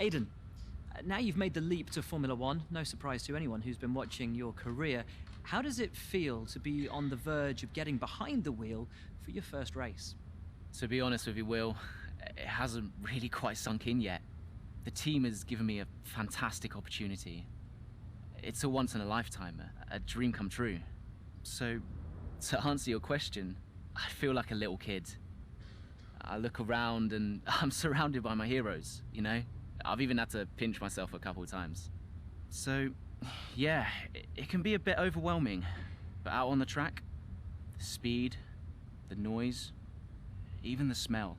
Aidan, now you've made the leap to Formula One, no surprise to anyone who's been watching your career. How does it feel to be on the verge of getting behind the wheel for your first race? To be honest with you, Will, it hasn't really quite sunk in yet. The team has given me a fantastic opportunity. It's a once in a lifetime, a dream come true. So, to answer your question, I feel like a little kid. I look around and I'm surrounded by my heroes, you know? I've even had to pinch myself a couple of times. So, yeah, it can be a bit overwhelming. But out on the track, the speed, the noise, even the smell,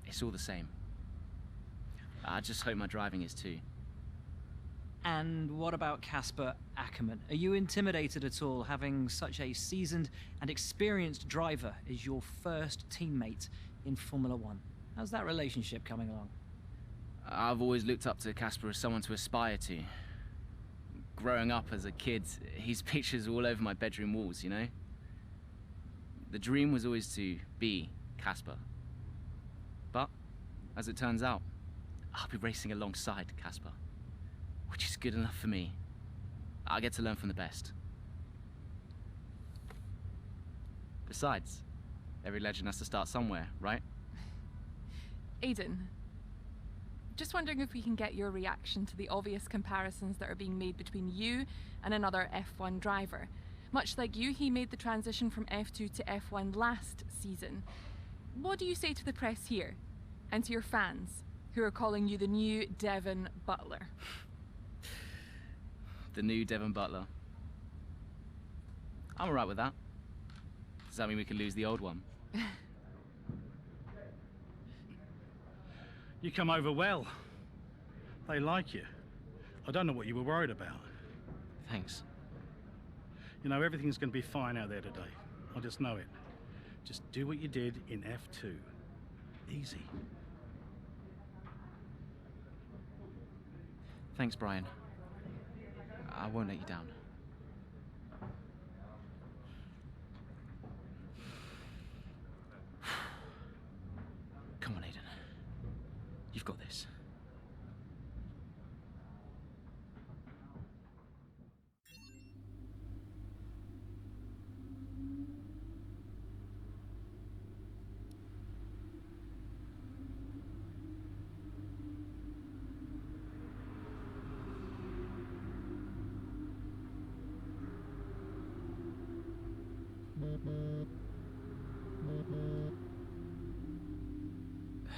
it's all the same. I just hope my driving is too. And what about Casper Ackerman? Are you intimidated at all having such a seasoned and experienced driver as your first teammate in Formula One? How's that relationship coming along? I've always looked up to Casper as someone to aspire to. Growing up as a kid, his pictures all over my bedroom walls, you know? The dream was always to be Casper. But, as it turns out, I'll be racing alongside Casper, which is good enough for me. I get to learn from the best. Besides, every legend has to start somewhere, right? Aidan, just wondering if we can get your reaction to the obvious comparisons that are being made between you and another F1 driver. Much like you, he made the transition from F2 to F1 last season. What do you say to the press here, and to your fans, who are calling you the new Devon Butler? The new Devon Butler. I'm alright with that. Does that mean we can lose the old one? You come over well. They like you. I don't know what you were worried about. Thanks. You know, everything's going to be fine out there today. I just know it. Just do what you did in F2. Easy. Thanks, Brian. I won't let you down. Come on, Aidan. You've got this.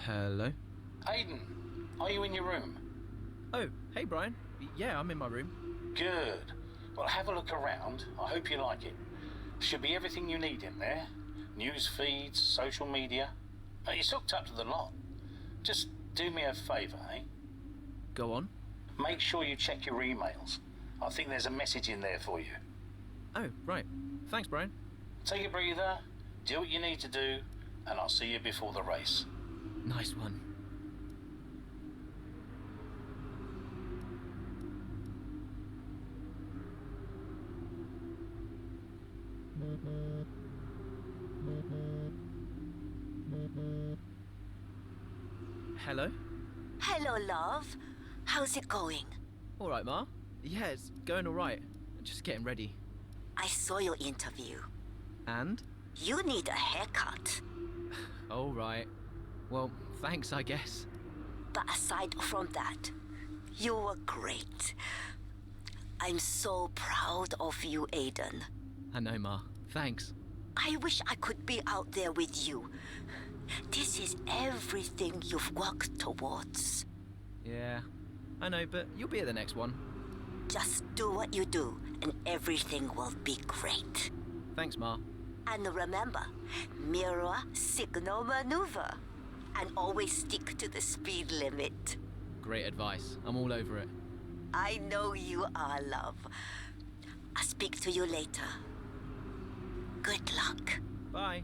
Hello? Aidan, are you in your room? Oh, hey Brian. Yeah, I'm in my room. Good. Well, have a look around. I hope you like it. Should be everything you need in there. News feeds, social media. It's hooked up to the lot. Just do me a favour, eh? Go on. Make sure you check your emails. I think there's a message in there for you. Oh, right. Thanks, Brian. Take a breather, do what you need to do, and I'll see you before the race. Nice one. Hello? Hello, love. How's it going? All right, Ma. Yeah, it's going all right. Just getting ready. I saw your interview. And? You need a haircut. All right. Well, thanks, I guess. But aside from that, you were great. I'm so proud of you, Aidan. I know, Ma. Thanks. I wish I could be out there with you. This is everything you've worked towards. Yeah, I know, but you'll be at the next one. Just do what you do, and everything will be great. Thanks, Ma. And remember, mirror signal maneuver. And always stick to the speed limit. Great advice. I'm all over it. I know you are, love. I'll speak to you later. Good luck. Bye.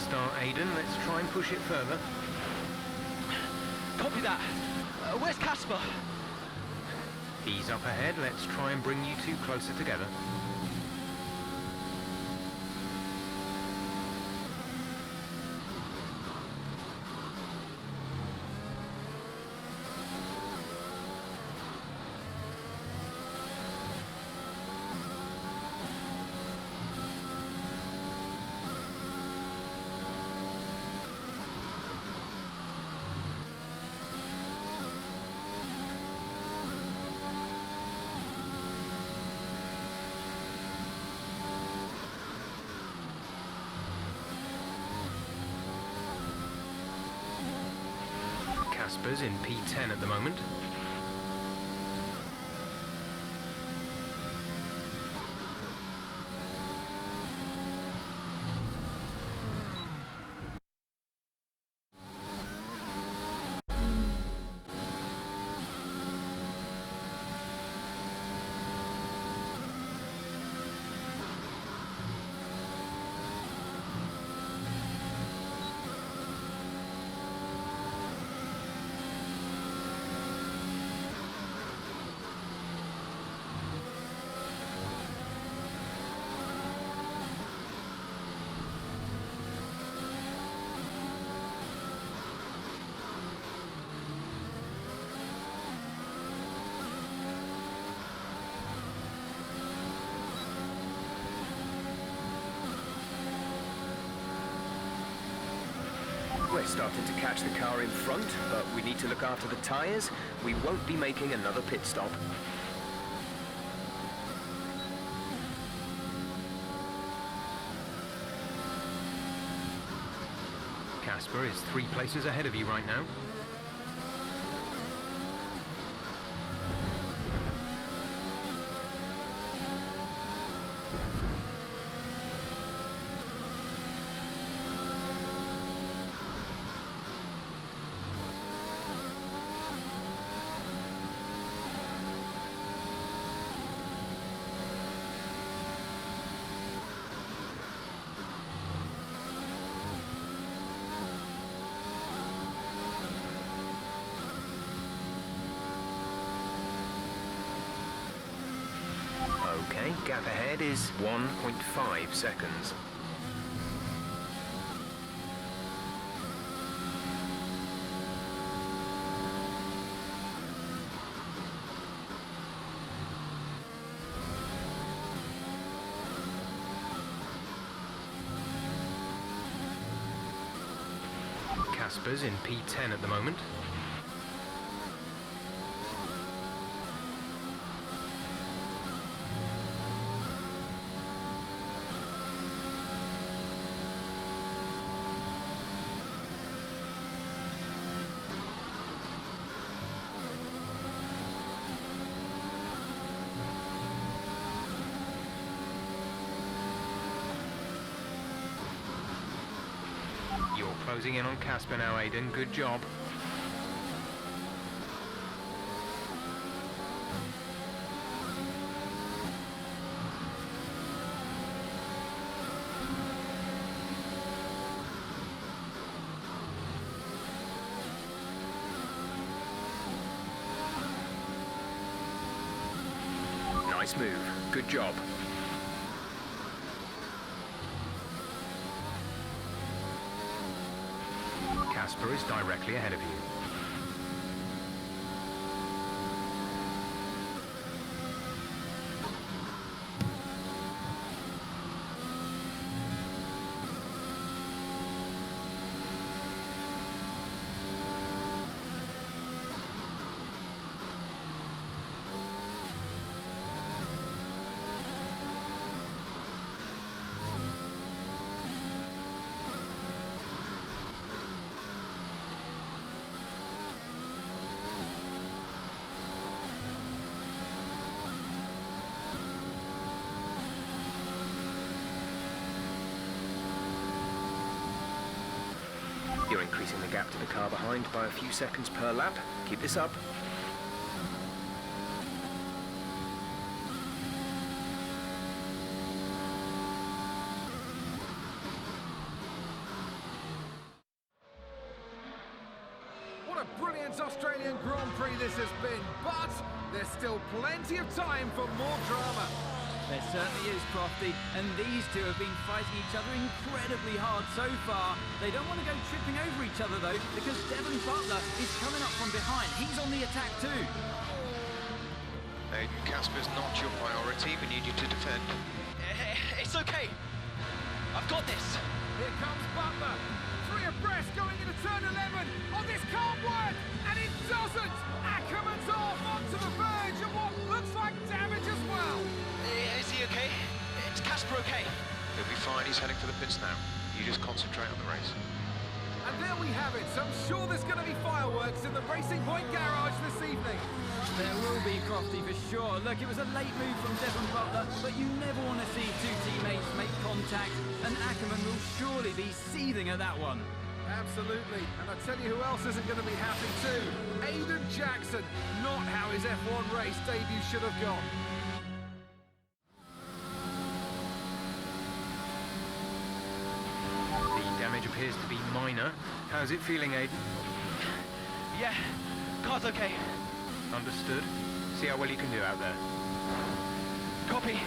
start, Aiden. Let's try and push it further. Copy that. Where's Casper? Ease up ahead. Let's try and bring you two closer together. Casper's in P10 at the moment. We're starting to catch the car in front, but we need to look after the tyres. We won't be making another pit stop. Casper is 3 places ahead of you right now. Okay, gap ahead is 1.5 seconds. Casper's in P10 at the moment. You're closing in on Casper now, Aiden. Good job. Nice move. Good job. Casper is directly ahead of you. You're increasing the gap to the car behind by a few seconds per lap. Keep this up. intense Australian Grand Prix this has been, but there's still plenty of time for more drama. There certainly is, Crofty, and these two have been fighting each other incredibly hard so far. They don't want to go tripping over each other, though, because Devon Butler is coming up from behind. He's on the attack, too. Aiden, Casper's not your priority. We need you to defend. It's okay. I've got this. Here comes Butler. 3 abreast going into turn 11. Oh, this can't work! And it doesn't! Ackerman's off onto the verge of what looks like damage as well. Is he okay? Is Casper okay? He'll be fine. He's heading for the pits now. You just concentrate on the race. And there we have it. So I'm sure there's going to be fireworks in the Racing Point garage this evening. There will be, Crofty, for sure. Look, it was a late move from Devon Butler, but you never want to see two teammates make contact, and Ackerman will surely be seething at that one. Absolutely. And I tell you who else isn't going to be happy too. Aiden Jackson. Not how his F1 race debut should have gone. The damage appears to be minor. How's it feeling, Aiden? Yeah, car's okay. Understood. See how well you can do out there. Copy.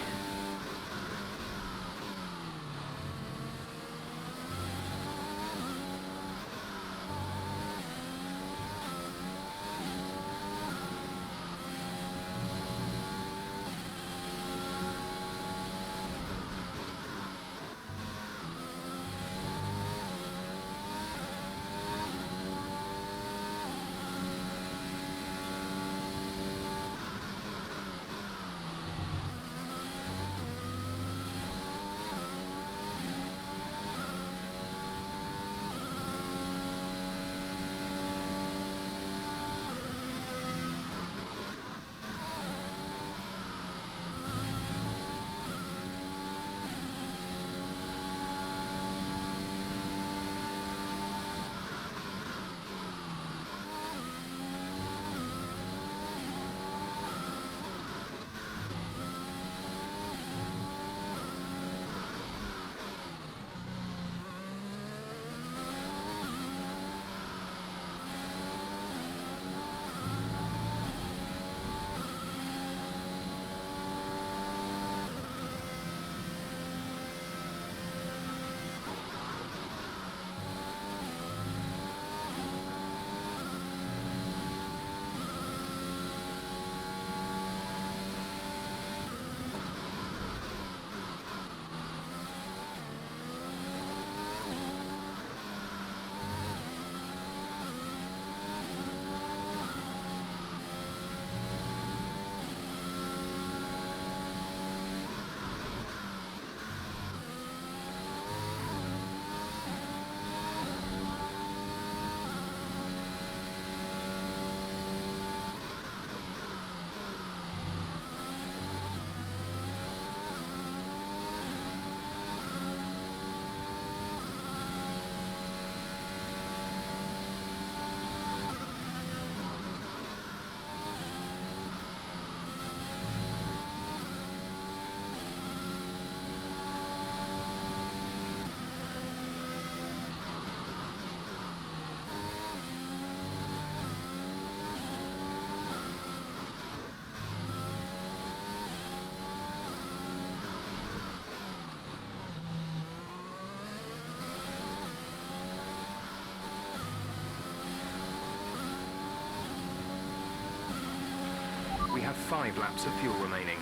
We have 5 laps of fuel remaining.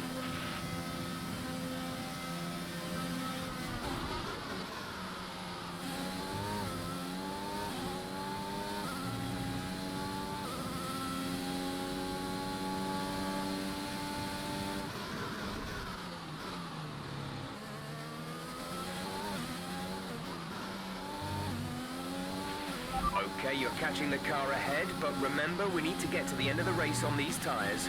Okay, you're catching the car ahead, but remember, we need to get to the end of the race on these tyres.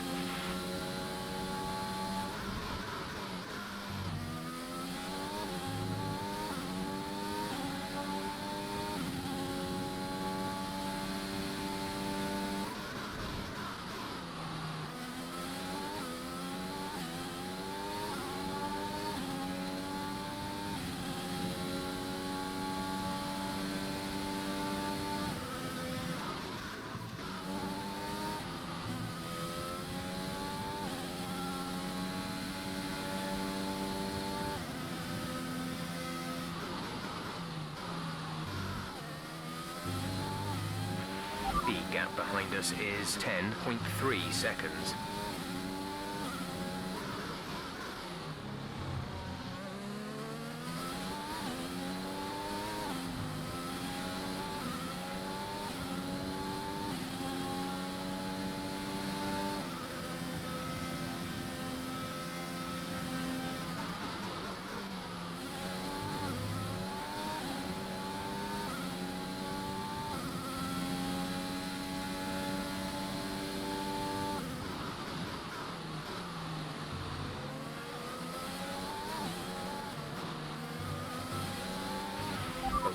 The gap behind us is 10.3 seconds.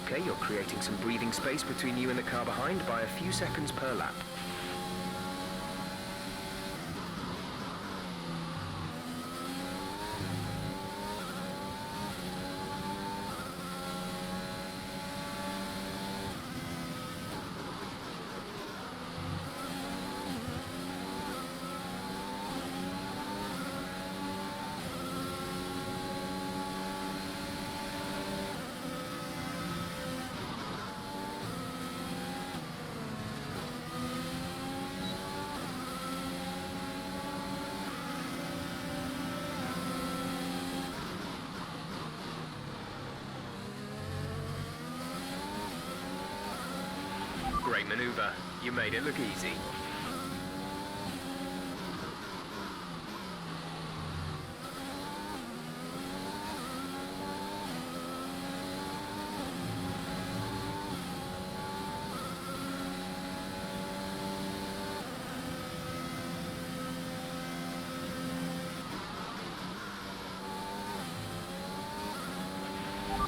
Okay, you're creating some breathing space between you and the car behind by a few seconds per lap. Great maneuver. You made it look easy.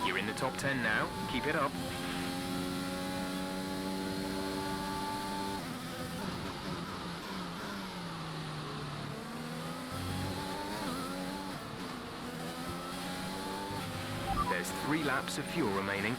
You're in the top 10 now. Keep it up. There's 3 laps of fuel remaining.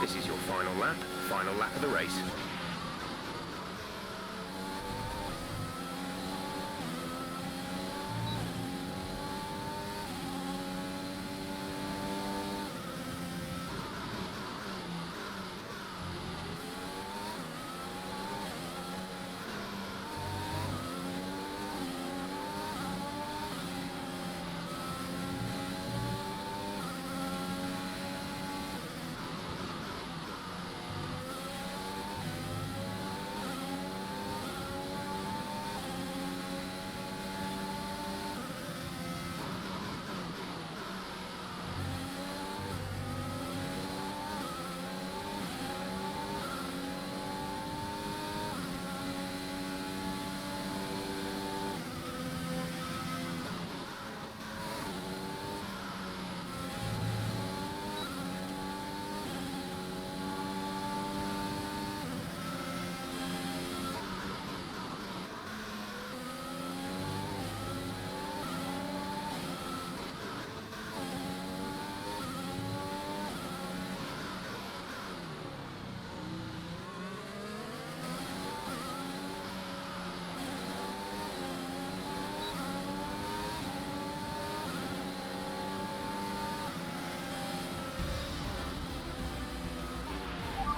This is your final lap of the race.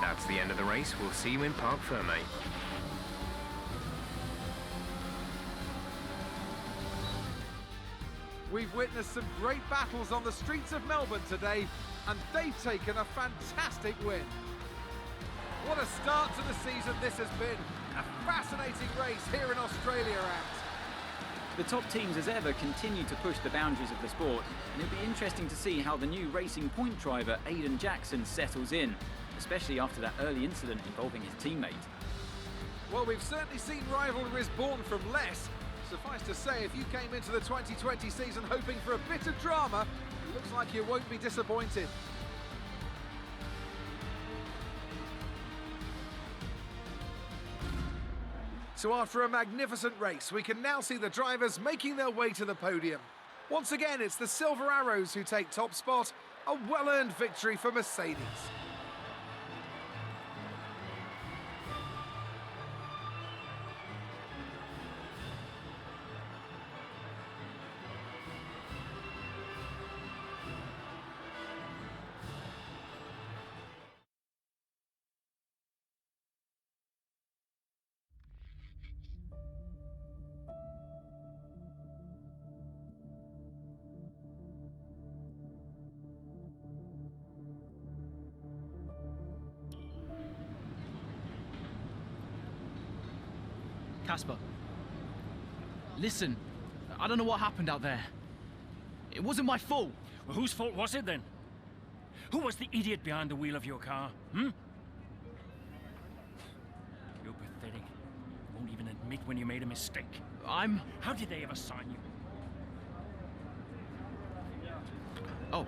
That's the end of the race. We'll see you in Parc Ferme. We've witnessed some great battles on the streets of Melbourne today, and they've taken a fantastic win. What a start to the season this has been. A fascinating race here in Australia, Ant. The top teams as ever continue to push the boundaries of the sport, and it'll be interesting to see how the new Racing Point driver Aidan Jackson settles in, especially after that early incident involving his teammate. Well, we've certainly seen rivalries born from less. Suffice to say, if you came into the 2020 season hoping for a bit of drama, it looks like you won't be disappointed. So after a magnificent race, we can now see the drivers making their way to the podium. Once again, it's the Silver Arrows who take top spot, a well-earned victory for Mercedes. Casper, listen, I don't know what happened out there. It wasn't my fault. Well, whose fault was it then? Who was the idiot behind the wheel of your car, You're pathetic. You won't even admit when you made a mistake. How did they ever sign you? Oh,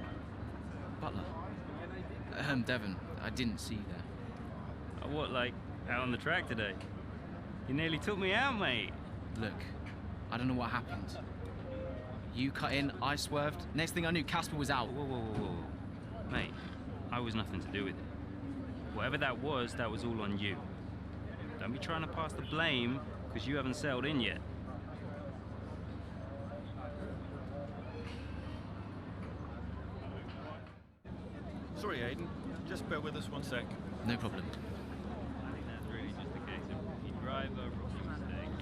Butler. Devon, I didn't see you there. What, like, out on the track today? You nearly took me out, mate. Look, I don't know what happened. You cut in, I swerved. Next thing I knew, Casper was out. Whoa. Mate, I was nothing to do with it. Whatever that was all on you. Don't be trying to pass the blame, because you haven't settled in yet. Sorry, Aidan. Just bear with us one sec. No problem. I think that's really just a case of rookie driver, rookie mistakes.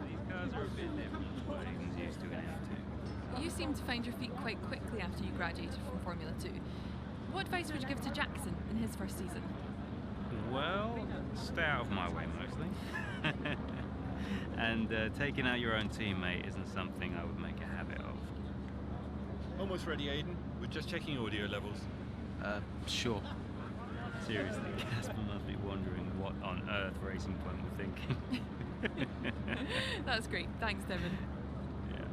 These cars are a bit different from what Aidan's used to in F2. You seem to find your feet quite quickly after you graduated from Formula 2. What advice would you give to Jackson in his first season? Well, stay out of my way mostly. And taking out your own teammate isn't something I would make a habit of. Almost ready, Aidan. We're just checking audio levels. Sure. Seriously, Casper must be wondering what on earth Racing Point were thinking. That's great. Thanks, Devon. Yeah.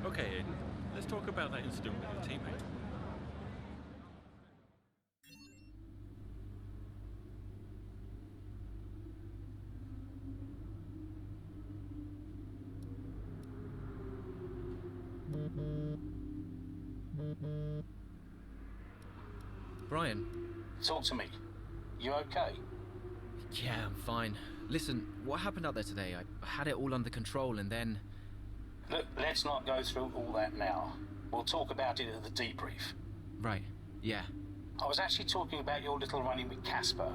Okay, Aidan. Let's talk about that incident with your teammate. Brian. Talk to me. You okay? Yeah, I'm fine. Listen, what happened out there today? I had it all under control and then... Look, let's not go through all that now. We'll talk about it at the debrief. Right, yeah. I was actually talking about your little run-in with Casper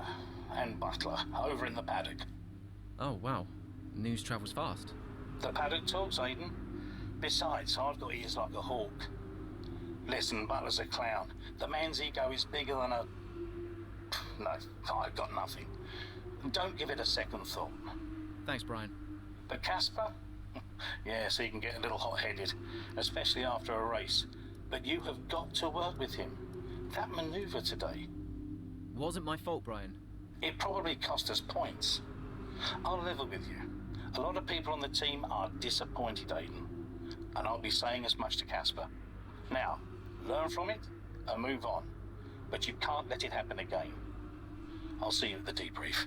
and Butler over in the paddock. Oh, wow. News travels fast. The paddock talks, Aidan. Besides, I've got ears like a hawk. Listen, Butler's a clown. The man's ego is bigger than a... No, I've got nothing. Don't give it a second thought. Thanks, Brian. But Casper? Yes, he can get a little hot-headed, especially after a race. But you have got to work with him. That manoeuvre today... Wasn't my fault, Brian. It probably cost us points. I'll level with you. A lot of people on the team are disappointed, Aidan. And I'll be saying as much to Casper. Now, learn from it and move on. But you can't let it happen again. I'll see you at the debrief.